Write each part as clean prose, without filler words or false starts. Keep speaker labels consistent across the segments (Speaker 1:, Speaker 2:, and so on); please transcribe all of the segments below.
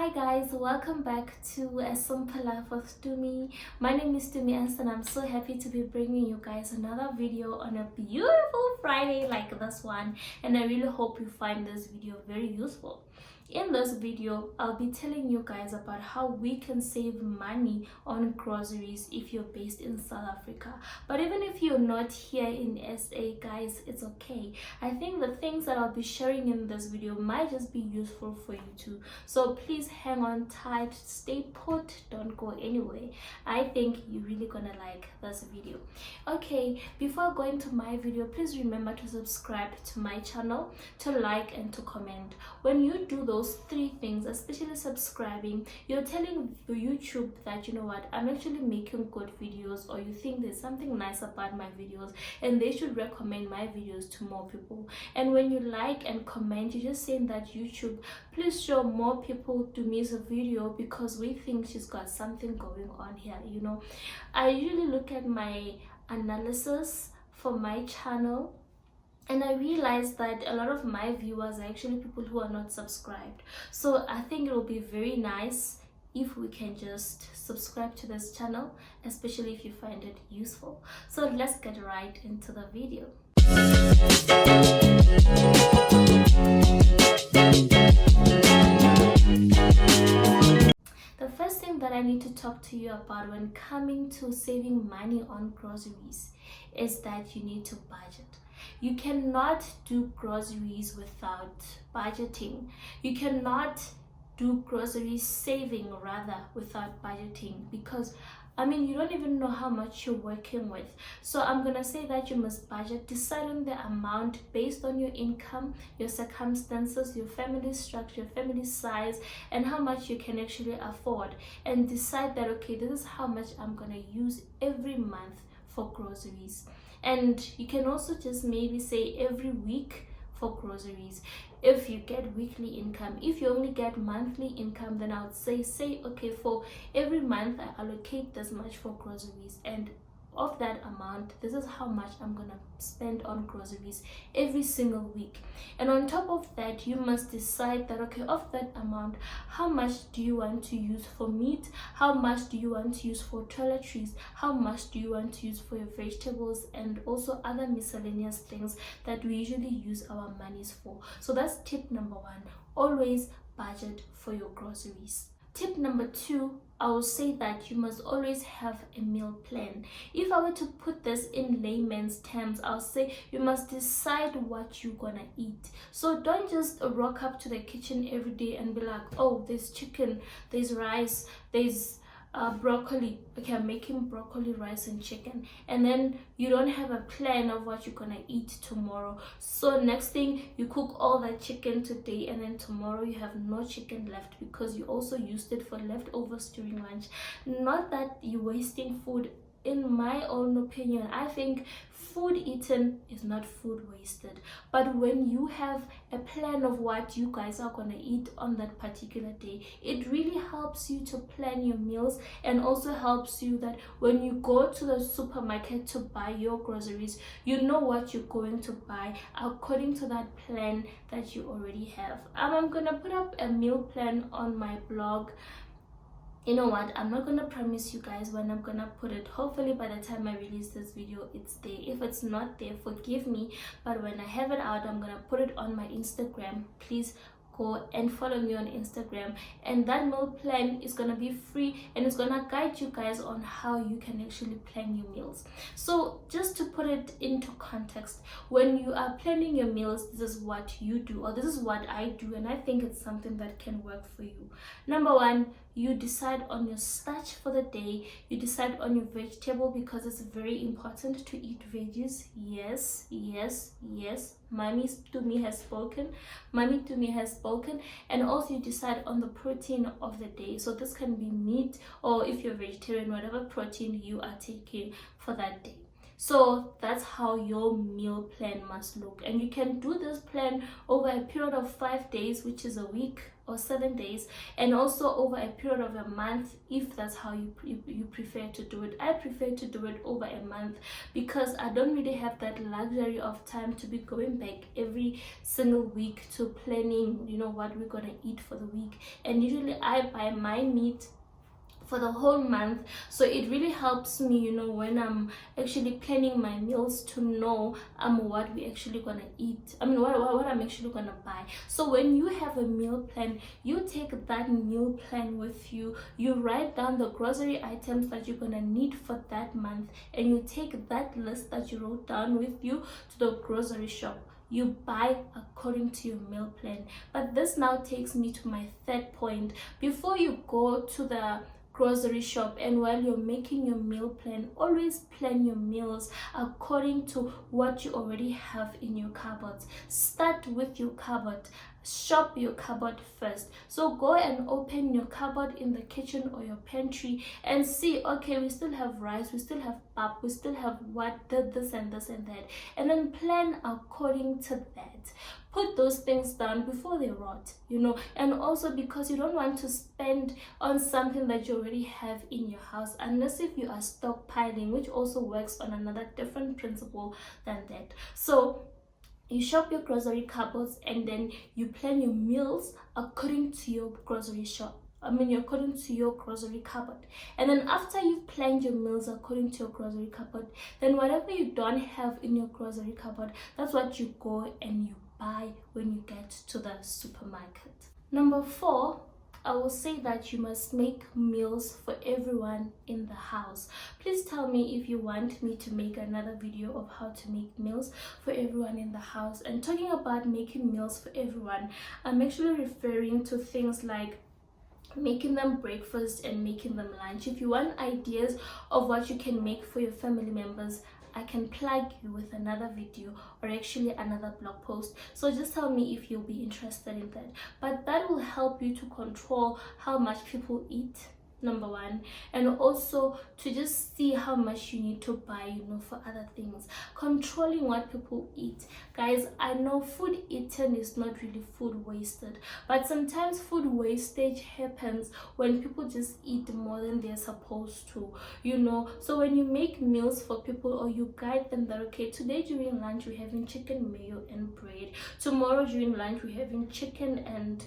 Speaker 1: Hi guys, welcome back to A Simple Life with Tumi. My name is Tumi and I'm so happy to be bringing you guys another video on a beautiful Friday like this one, and I really hope you find this video very useful. In this video, I'll be telling you guys about how we can save money on groceries if you're based in South Africa. But even if you're not here in SA, guys, it's okay. I think the things that I'll be sharing in this video might just be useful for you too. So please hang on tight, stay put, don't go anywhere. I think you're really gonna like this video. Okay, before going to my video, please remember to subscribe to my channel, to like and to comment. When you do those three things, especially subscribing, you're telling YouTube that, you know what, I'm actually making good videos, or you think there's something nice about my videos and they should recommend my videos to more people. And when you like and comment, you're just saying that YouTube, please show more people to miss a video because we think she's got something going on here. You know, I usually look at my analysis for my channel, and I realized that a lot of my viewers are actually people who are not subscribed. So I think it will be very nice if we can just subscribe to this channel, especially if you find it useful. So let's get right into the video. The first thing that I need to talk to you about when coming to saving money on groceries is that you need to budget. You cannot do groceries without budgeting. You cannot do grocery saving rather without budgeting, because you don't even know how much you're working with. So I'm gonna say that you must budget. Decide on the amount based on your income, your circumstances, your family structure, family size, and how much you can actually afford, and decide that, okay, this is how much I'm gonna use every month for groceries. And you can also just maybe say every week for groceries if you get weekly income. If you only get monthly income, then I would say okay, for every month I allocate this much for groceries, and of that amount, this is how much I'm gonna spend on groceries every single week. And on top of that, you must decide that, okay, of that amount, how much do you want to use for meat, how much do you want to use for toiletries, how much do you want to use for your vegetables, and also other miscellaneous things that we usually use our monies for. So that's tip number one: always budget for your groceries. Tip number two, I will say that you must always have a meal plan. If I were to put this in layman's terms, I'll say you must decide what you're gonna eat. So don't just rock up to the kitchen every day and be like, oh, there's chicken, there's rice, there's broccoli. Okay, I'm making broccoli, rice and chicken, and then you don't have a plan of what you're gonna eat tomorrow. So next thing, you cook all that chicken today, and then tomorrow you have no chicken left because you also used it for leftovers during lunch. Not that you're wasting food. In my own opinion, I think food eaten is not food wasted. But when you have a plan of what you guys are gonna eat on that particular day, it really helps you to plan your meals, and also helps you that when you go to the supermarket to buy your groceries, you know what you're going to buy according to that plan that you already have. I'm gonna put up a meal plan on my blog. You know what, I'm not gonna promise you guys when I'm gonna put it. Hopefully by the time I release this video, it's there. If it's not there, forgive me, but when I have it out, I'm gonna put it on my Instagram. Please go and follow me on Instagram, and that meal plan is gonna be free, and it's gonna guide you guys on how you can actually plan your meals. So just to put it into context, when you are planning your meals, this is what you do, or this is what I do, and I think it's something that can work for you. Number one, you decide on your starch for the day. You decide on your vegetable, because it's very important to eat veggies. Yes, yes, yes, mommy to me has spoken. And also you decide on the protein of the day. So this can be meat, or if you're vegetarian, whatever protein you are taking for that day. So that's how your meal plan must look, and you can do this plan over a period of 5 days, which is a week. or 7 days, and also over a period of a month if that's how you prefer to do it. I prefer to do it over a month because I don't really have that luxury of time to be going back every single week to planning, you know, what we're gonna eat for the week. And usually I buy my meat for the whole month, so it really helps me, you know, when I'm actually planning my meals, to know what we actually gonna eat, I mean what I'm actually gonna buy. So when you have a meal plan, you take that meal plan with you, you write down the grocery items that you're gonna need for that month, and you take that list that you wrote down with you to the grocery shop. You buy according to your meal plan. But this now takes me to my third point. Before you go to the grocery shop, and while you're making your meal plan, always plan your meals according to what you already have in your cupboards. Start with your cupboard. Shop your cupboard first. So go and open your cupboard in the kitchen or your pantry and see, okay, we still have rice, we still have pap, we still have this and this and that, and then plan according to that. Put those things down before they rot, you know. And also, because you don't want to spend on something that you already have in your house, unless if you are stockpiling, which also works on another different principle than that. So you shop your grocery cupboards, and then you plan your meals according to your grocery shop. According to your grocery cupboard. And then after you've planned your meals according to your grocery cupboard, then whatever you don't have in your grocery cupboard, that's what you go and you buy when you get to the supermarket. Number 4, I will say that you must make meals for everyone in the house. Please tell me if you want me to make another video of how to make meals for everyone in the house. And talking about making meals for everyone, I'm actually referring to things like making them breakfast and making them lunch. If you want ideas of what you can make for your family members, I can plug you with another video or actually another blog post. So just tell me if you'll be interested in that. But that will help you to control how much people eat, number 1, and also to just see how much you need to buy, you know, for other things. Controlling what people eat. Guys, I know food eaten is not really food wasted, but sometimes food wastage happens when people just eat more than they're supposed to, you know. So when you make meals for people, or you guide them that, okay, today during lunch we're having chicken mayo and bread, tomorrow during lunch we're having chicken and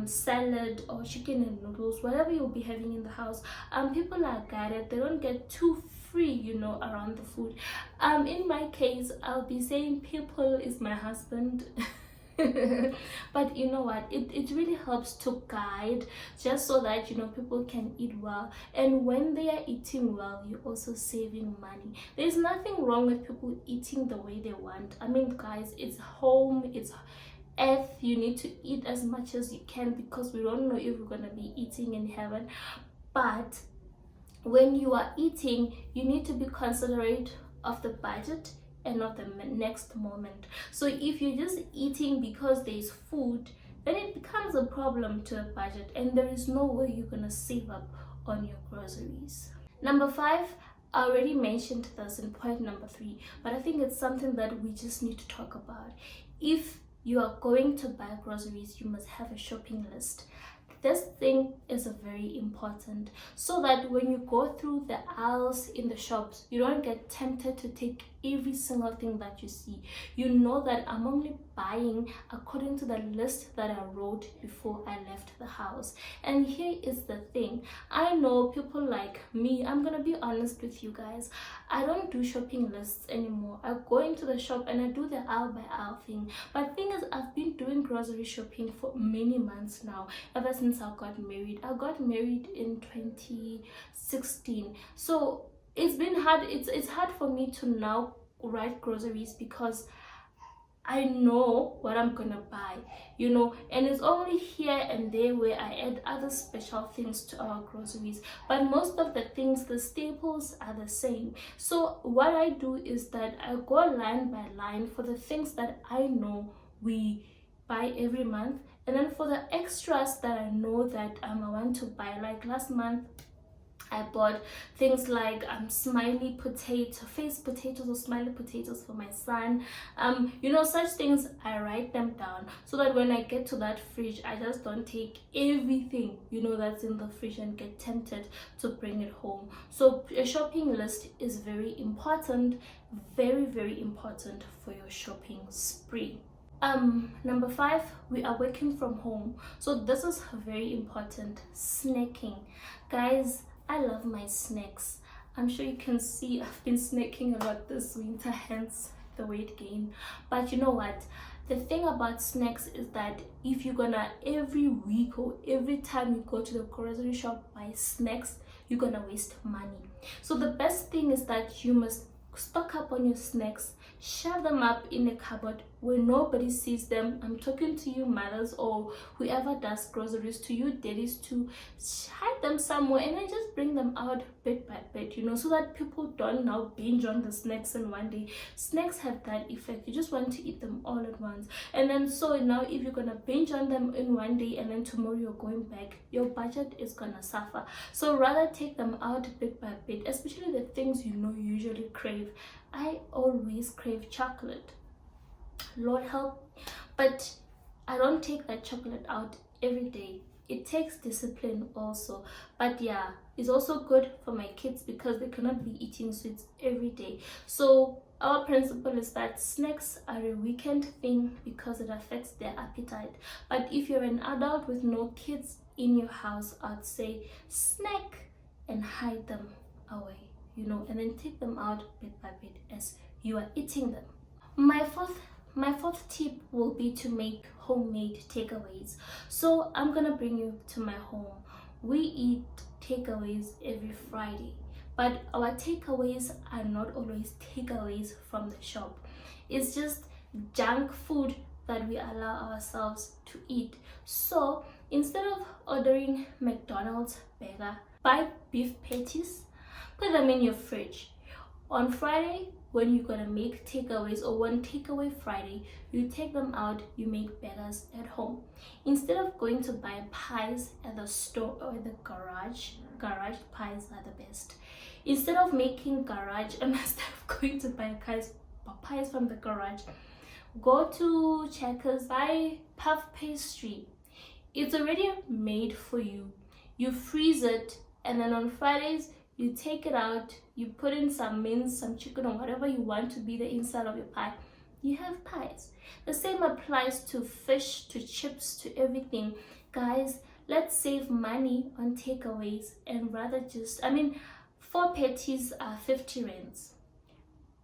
Speaker 1: salad, or chicken and noodles, whatever you'll be having in the house. People are guided, they don't get too free, you know, around the food. In my case, I'll be saying people is my husband. But you know what, it really helps to guide, just so that, you know, people can eat well. And when they are eating well, you're also saving money. There's nothing wrong with people eating the way they want. I mean, guys, it's home, it's earth. You need to eat as much as you can, because we don't know if we're gonna be eating in heaven. But when you are eating, you need to be considerate of the budget and of the next moment. So if you're just eating because there's food, then it becomes a problem to a budget, and there is no way you're gonna save up on your groceries. Number 5, I already mentioned this in point number 3, but I think it's something that we just need to talk about. If you are going to buy groceries, you must have a shopping list. This thing is very important, so that when you go through the aisles in the shops, you don't get tempted to take every single thing that you see. You know that I'm only buying according to the list that I wrote before I left the house. And here is the thing, I know people like me, I'm gonna be honest with you guys, I don't do shopping lists anymore. I go into the shop and I do the aisle by aisle thing. But thing is, I've been doing grocery shopping for many months now, ever since I got married. I got married in 2016, so it's been hard. It's hard for me to now write groceries, because I know what I'm gonna buy, you know, and it's only here and there where I add other special things to our groceries. But most of the things, the staples, are the same. So what I do is that I go line by line for the things that I know we buy every month, and then for the extras that I know that I want to buy. Like last month, I bought things like smiley potato, face potatoes or smiley potatoes for my son. You know, such things. I write them down so that when I get to that fridge, I just don't take everything, you know, that's in the fridge and get tempted to bring it home. So a shopping list is very important, very important for your shopping spree. Number 5, we are working from home, so this is very important. Snacking, guys, I love my snacks. I'm sure you can see I've been snacking a lot this winter, hence the weight gain. But you know what, the thing about snacks is that if you're gonna every week or every time you go to the grocery shop buy snacks, you're gonna waste money. So the best thing is that you must stock up on your snacks, shove them up in a cupboard where nobody sees them. I'm talking to you mothers or whoever does groceries, to you daddies, to hide them somewhere and then just bring them out bit by bit, you know, so that people don't now binge on the snacks in one day. Snacks have that effect, you just want to eat them all at once, and then so now if you're gonna binge on them in one day and then tomorrow you're going back, your budget is gonna suffer. So rather take them out bit by bit, especially the things you know you usually crave. I always crave chocolate, Lord help, but I don't take that chocolate out every day. It takes discipline also, but yeah, it's also good for my kids because they cannot be eating sweets every day. So our principle is that snacks are a weekend thing because it affects their appetite. But if you're an adult with no kids in your house, I'd say snack and hide them away, you know, and then take them out bit by bit as you are eating them. My fourth tip will be to make homemade takeaways. So I'm gonna bring you to my home. We eat takeaways every Friday, but our takeaways are not always takeaways from the shop. It's just junk food that we allow ourselves to eat. So instead of ordering McDonald's burger, buy beef patties, put them in your fridge. On Friday, when you're gonna make takeaways, or one takeaway Friday, you take them out, you make burgers at home. Instead of going to buy pies at the store or the garage pies are the best. Instead of making instead of going to buy pies from the garage, go to Checkers, buy puff pastry. It's already made for you. You freeze it, and then on Fridays you take it out, you put in some mince, some chicken, or whatever you want to be the inside of your pie. You have pies. The same applies to fish, to chips, to everything. Guys, let's save money on takeaways and rather just, 4 patties are 50 rands.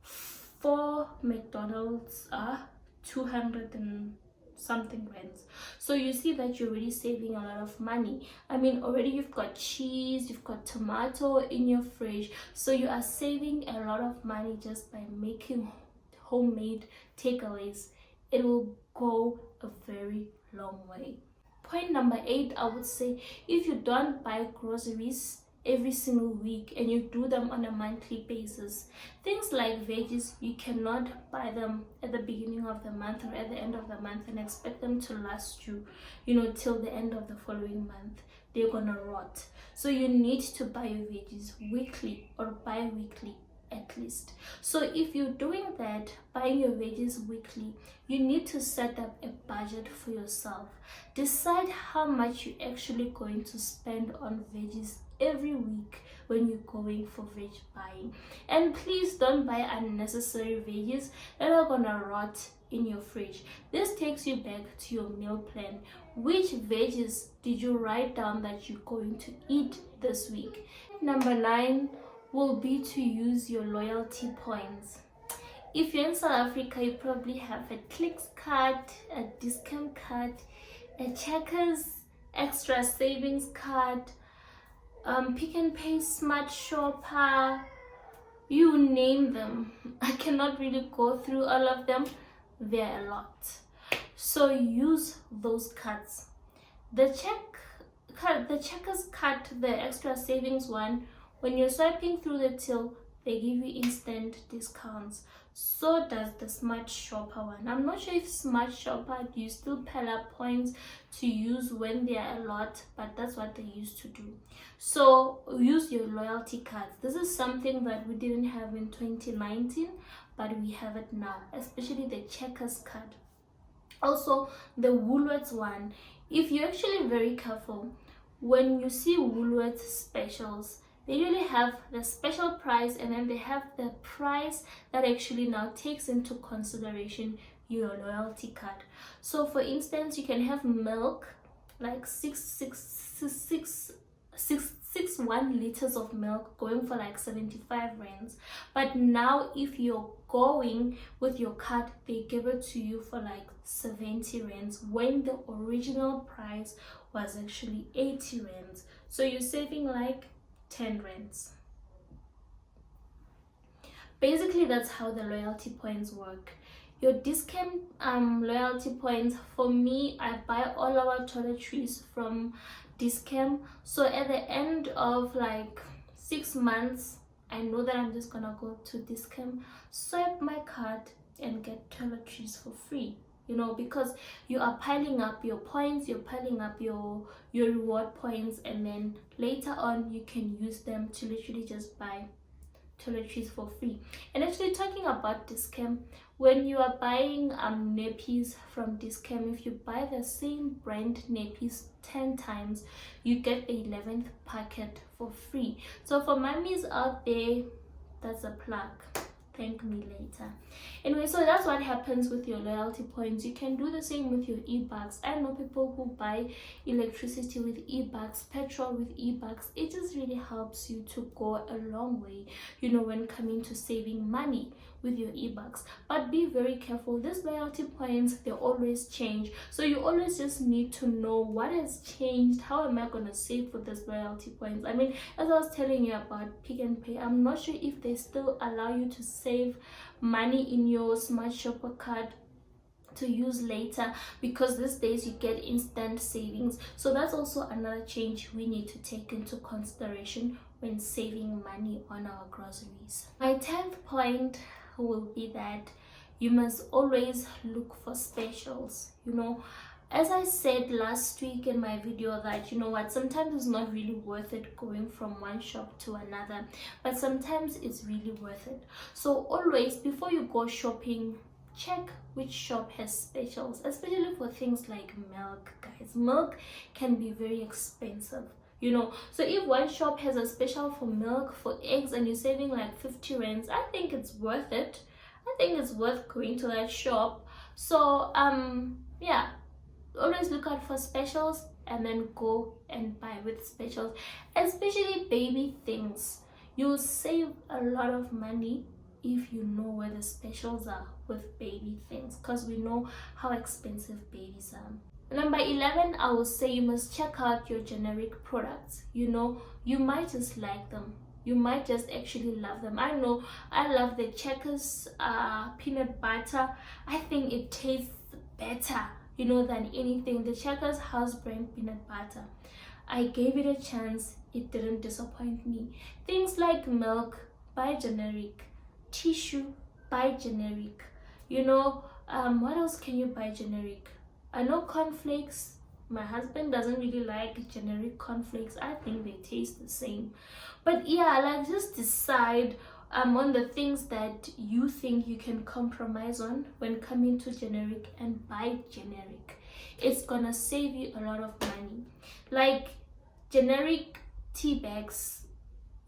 Speaker 1: 4 McDonald's are 200 and something rands. So you see that you're already saving a lot of money. Already you've got cheese, you've got tomato in your fridge, so you are saving a lot of money just by making homemade takeaways. It will go a very long way. Point number 8, I would say, if you don't buy groceries every single week and you do them on a monthly basis, things like veggies, you cannot buy them at the beginning of the month or at the end of the month and expect them to last you, till the end of the following month. They're gonna rot. So you need to buy your veggies weekly or bi-weekly at least. So if you're doing that, buying your veggies weekly, you need to set up a budget for yourself. Decide how much you're actually going to spend on veggies every week when you're going for veg buying. And please don't buy unnecessary veggies that are gonna rot in your fridge. This takes you back to your meal plan. Which veggies did you write down that you're going to eat this week? Number 9 will be to use your loyalty points. If you're in South Africa, you probably have a Clicks card, a discount card, a Checkers extra savings card, Pick and Pay Smart Shopper, you name them. I cannot really go through all of them. There are a lot. So use those cards. The Checkers card, the extra savings one, when you're swiping through the till, they give you instant discounts. So does the Smart Shopper one. I'm not sure if Smart Shopper, you still pile up points to use when they are a lot, but that's what they used to do. So use your loyalty cards. This is something that we didn't have in 2019, but we have it now, especially the Checkers card. Also the Woolworths one, if you're actually very careful, when you see Woolworths specials, they usually have the special price, and then they have the price that actually now takes into consideration your loyalty card. So for instance, you can have milk, like 1 liters of milk going for like 75 rands, but now if you're going with your card, they give it to you for like 70 rands when the original price was actually 80 rands. So you're saving like 10 rands. Basically, that's how the loyalty points work. Your discount loyalty points, for me, I buy all our toiletries from discount. So at the end of like 6 months, I know that I'm just gonna go to discount, swipe my card, and get toiletries for free. You know, because you are piling up your points, you're piling up your reward points, and then later on you can use them to literally just buy toiletries for free. And actually, talking about discount, when you are buying nappies from discount, if you buy the same brand nappies 10 times, you get the 11th packet for free. So for mummies out there, that's a plug. Thank me later. Anyway, so that's what happens with your loyalty points. You can do the same with your e-bucks. I know people who buy electricity with e-bucks, petrol with e-bucks. It just really helps you to go a long way, you know, when coming to saving money with your e-bucks. But be very careful. These loyalty points, they always change, so you always just need to know what has changed. How am I going to save for these loyalty points? I mean, as I was telling you about Pick and Pay, I'm not sure if they still allow you to save money in your Smart Shopper card to use later, because these days you get instant savings. So that's also another change we need to take into consideration when saving money on our groceries. My 10th point will be that you must always look for specials. You know, as I said last week in my video, that you know what, sometimes it's not really worth it going from one shop to another, but sometimes it's really worth it. So always, before you go shopping, check which shop has specials, especially for things like milk, guys. Milk can be very expensive, you know. So if one shop has a special for milk, for eggs, and you're saving like 50 rands, I think it's worth it. I think it's worth going to that shop. So yeah, always look out for specials and then go and buy with specials, especially baby things. You'll save a lot of money if you know where the specials are with baby things, because we know how expensive babies are. Number 11, I will say you must check out your generic products. You know, you might just like them, you might just actually love them. I know I love the Checkers peanut butter. I think it tastes better, you know, than anything. The Checkers house brand peanut butter, I gave it a chance, it didn't disappoint me. Things like milk, buy generic. Tissue, buy generic. You know, what else can you buy generic? I know cornflakes, my husband doesn't really like generic cornflakes. I think they taste the same. But yeah, like, just decide on the things that you think you can compromise on when coming to generic, and buy generic. It's gonna save you a lot of money. Like generic tea bags,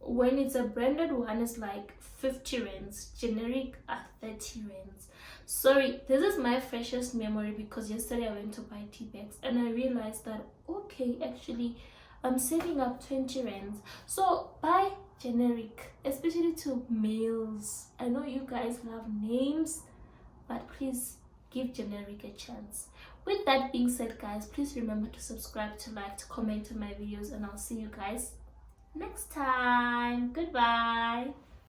Speaker 1: when it's a branded one, is like 50 rands, generic are 30 rands. Sorry, this is my freshest memory, because yesterday I went to buy tea bags and I realized that, okay, actually I'm saving up 20 rands. So buy generic, especially to males. I know you guys love names, but please give generic a chance. With that being said, guys, please remember to subscribe, to like, to comment on my videos, and I'll see you guys next time. Goodbye.